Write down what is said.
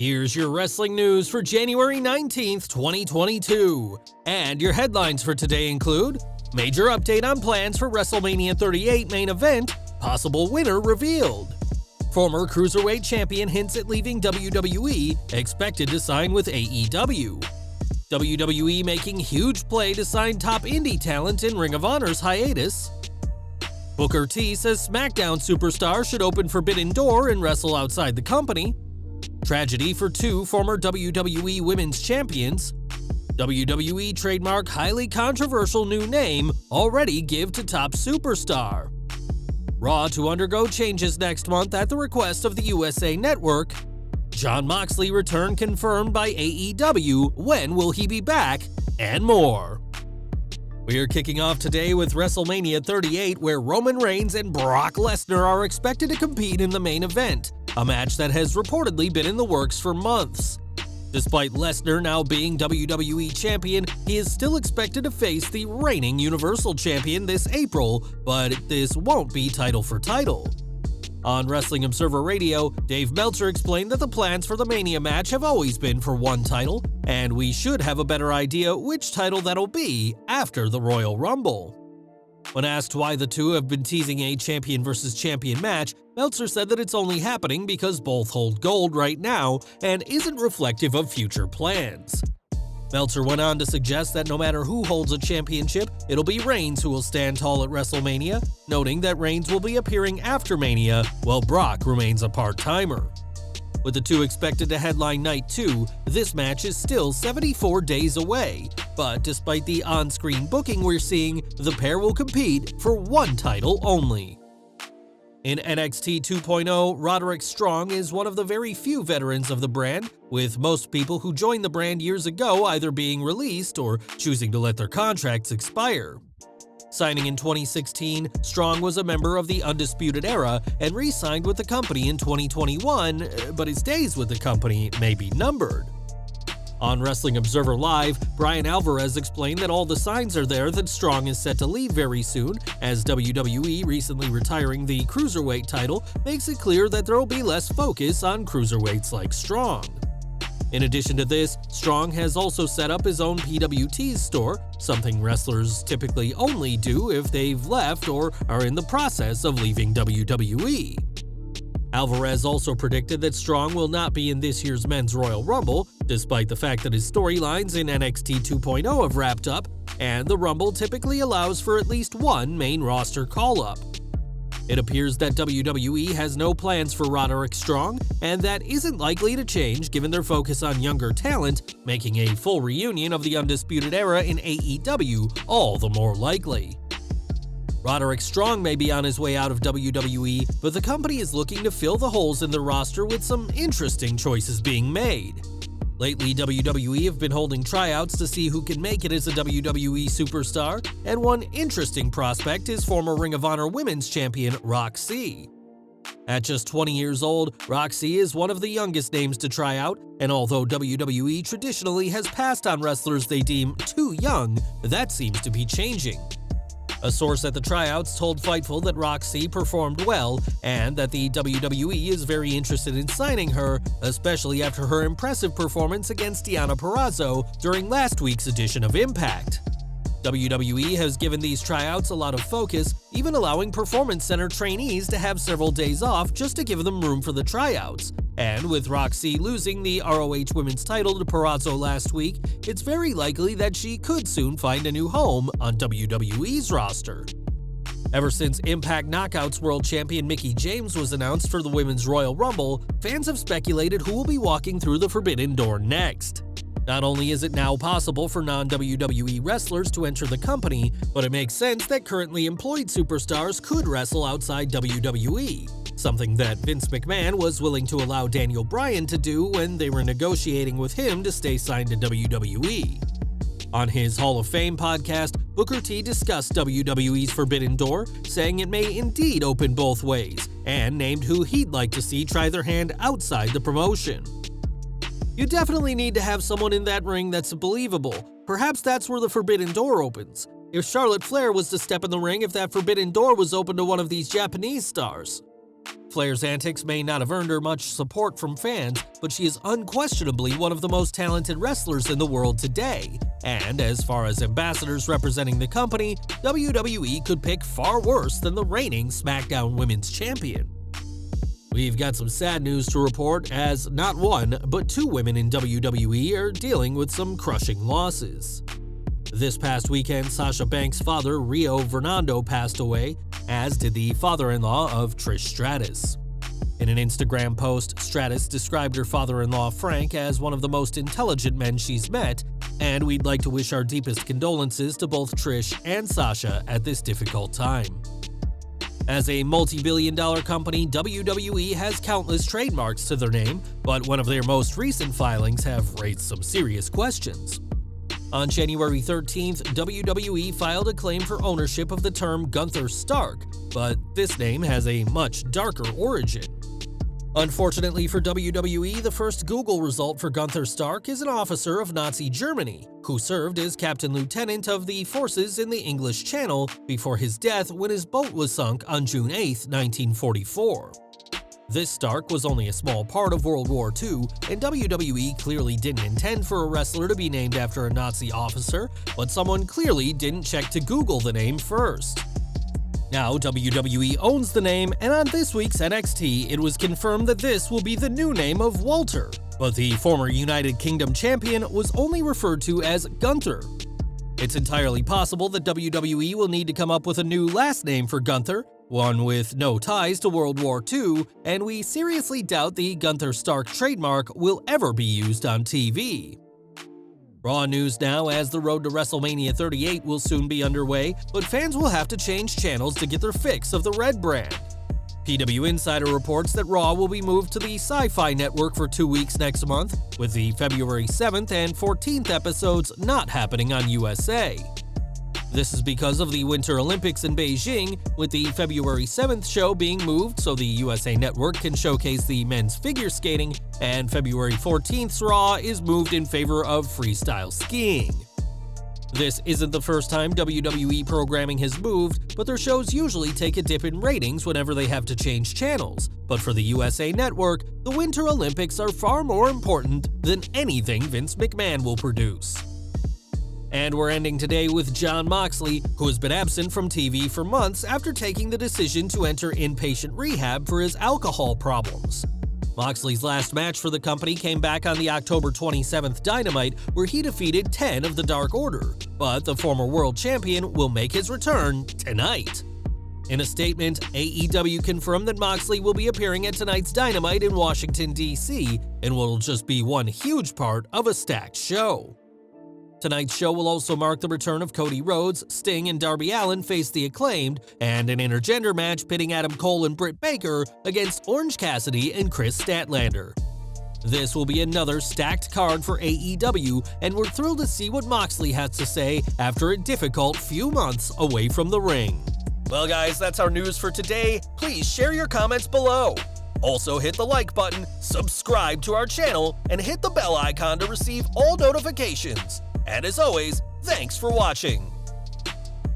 Here's your wrestling news for January 19th, 2022. And your headlines for today include: major update on plans for WrestleMania 38 main event, possible winner revealed. Former Cruiserweight champion hints at leaving WWE, expected to sign with AEW. WWE making huge play to sign top indie talent in Ring of Honor's Hiatus. Booker T says Smackdown superstar should open Forbidden Door and wrestle outside the company. Tragedy for two former WWE Women's Champions. WWE Trademark highly controversial new name already give to top superstar. Raw to undergo changes next month at the request of the USA Network. Jon Moxley return confirmed by AEW, when will he be back? And more. We're kicking off today with WrestleMania 38, where Roman Reigns and Brock Lesnar are expected to compete in the main event, a match that has reportedly been in the works for months. Despite Lesnar now being WWE Champion, he is still expected to face the reigning Universal Champion this April, but this won't be title for title. On Wrestling Observer Radio, Dave Meltzer explained that the plans for the Mania match have always been for one title, and we should have a better idea which title that'll be after the Royal Rumble. When asked why the two have been teasing a champion versus champion match, Meltzer said that it's only happening because both hold gold right now and isn't reflective of future plans. Meltzer went on to suggest that no matter who holds a championship, it'll be Reigns who will stand tall at WrestleMania, noting that Reigns will be appearing after Mania, while Brock remains a part-timer. With the two expected to headline Night 2, this match is still 74 days away, but despite the on-screen booking we're seeing, the pair will compete for one title only. In NXT 2.0, Roderick Strong is one of the very few veterans of the brand, with most people who joined the brand years ago either being released or choosing to let their contracts expire. Signing in 2016, Strong was a member of the Undisputed Era and re-signed with the company in 2021, but his days with the company may be numbered. On Wrestling Observer Live, Brian Alvarez explained that all the signs are there that Strong is set to leave very soon, as WWE recently retiring the Cruiserweight title makes it clear that there will be less focus on cruiserweights like Strong. In addition to this, Strong has also set up his own PWT store, something wrestlers typically only do if they've left or are in the process of leaving WWE. Alvarez also predicted that Strong will not be in this year's Men's Royal Rumble, despite the fact that his storylines in NXT 2.0 have wrapped up, and the Rumble typically allows for at least one main roster call-up. It appears that WWE has no plans for Roderick Strong, and that isn't likely to change given their focus on younger talent, making a full reunion of the Undisputed Era in AEW all the more likely. Roderick Strong may be on his way out of WWE, but the company is looking to fill the holes in their roster with some interesting choices being made. Lately, WWE have been holding tryouts to see who can make it as a WWE superstar, and one interesting prospect is former Ring of Honor Women's Champion Roxy. At just 20 years old, Roxy is one of the youngest names to try out, and although WWE traditionally has passed on wrestlers they deem too young, that seems to be changing. A source at the tryouts told Fightful that Roxy performed well and that the WWE is very interested in signing her, especially after her impressive performance against Deonna Purrazzo during last week's edition of Impact. WWE has given these tryouts a lot of focus, even allowing Performance Center trainees to have several days off just to give them room for the tryouts. And with Roxy losing the ROH Women's title to Purrazzo last week, it's very likely that she could soon find a new home on WWE's roster. Ever since Impact Knockouts World Champion Mickie James was announced for the Women's Royal Rumble, fans have speculated who will be walking through the Forbidden Door next. Not only is it now possible for non-WWE wrestlers to enter the company, but it makes sense that currently employed superstars could wrestle outside WWE, something that Vince McMahon was willing to allow Daniel Bryan to do when they were negotiating with him to stay signed to WWE. On his Hall of Fame podcast, Booker T discussed WWE's Forbidden Door, saying it may indeed open both ways, and named who he'd like to see try their hand outside the promotion. You definitely need to have someone in that ring that's believable. Perhaps that's where the Forbidden Door opens. If Charlotte Flair was to step in the ring, if that Forbidden Door was open to one of these Japanese stars. Flair's antics may not have earned her much support from fans, but she is unquestionably one of the most talented wrestlers in the world today. And as far as ambassadors representing the company, WWE could pick far worse than the reigning SmackDown Women's Champion. We've got some sad news to report, as not one, but two women in WWE are dealing with some crushing losses. This past weekend, Sasha Banks' father, Rio Fernando, passed away, as did the father-in-law of Trish Stratus. In an Instagram post, Stratus described her father-in-law Frank as one of the most intelligent men she's met, and we'd like to wish our deepest condolences to both Trish and Sasha at this difficult time. As a multi-billion-dollar company, WWE has countless trademarks to their name, but one of their most recent filings have raised some serious questions. On January 13th, WWE filed a claim for ownership of the term Gunther Stark, but this name has a much darker origin. Unfortunately for WWE, the first Google result for Gunther Stark is an officer of Nazi Germany, who served as Captain Lieutenant of the forces in the English Channel before his death when his boat was sunk on June 8, 1944. This Stark was only a small part of World War II, and WWE clearly didn't intend for a wrestler to be named after a Nazi officer, but someone clearly didn't check to Google the name first. Now WWE owns the name, and on this week's NXT, it was confirmed that this will be the new name of Walter, but the former United Kingdom champion was only referred to as Gunther. It's entirely possible that WWE will need to come up with a new last name for Gunther, one with no ties to World War II, and we seriously doubt the Gunther Stark trademark will ever be used on TV. Raw news now, as the road to WrestleMania 38 will soon be underway, but fans will have to change channels to get their fix of the red brand. PW Insider reports that Raw will be moved to the Sci-Fi Network for 2 weeks next month, with the February 7th and 14th episodes not happening on USA. This is because of the Winter Olympics in Beijing, with the February 7th show being moved so the USA Network can showcase the men's figure skating, and February 14th's Raw is moved in favor of freestyle skiing. This isn't the first time WWE programming has moved, but their shows usually take a dip in ratings whenever they have to change channels. But for the USA Network, the Winter Olympics are far more important than anything Vince McMahon will produce. And we're ending today with Jon Moxley, who has been absent from TV for months after taking the decision to enter inpatient rehab for his alcohol problems. Moxley's last match for the company came back on the October 27th Dynamite, where he defeated 10 of the Dark Order, but the former world champion will make his return tonight. In a statement, AEW confirmed that Moxley will be appearing at tonight's Dynamite in Washington, D.C., and will just be one huge part of a stacked show. Tonight's show will also mark the return of Cody Rhodes. Sting and Darby Allin face the Acclaimed, and an intergender match pitting Adam Cole and Britt Baker against Orange Cassidy and Chris Statlander. This will be another stacked card for AEW, and we're thrilled to see what Moxley has to say after a difficult few months away from the ring. Well guys, that's our news for today. Please share your comments below. Also hit the like button, subscribe to our channel, and hit the bell icon to receive all notifications. And as always, thanks for watching.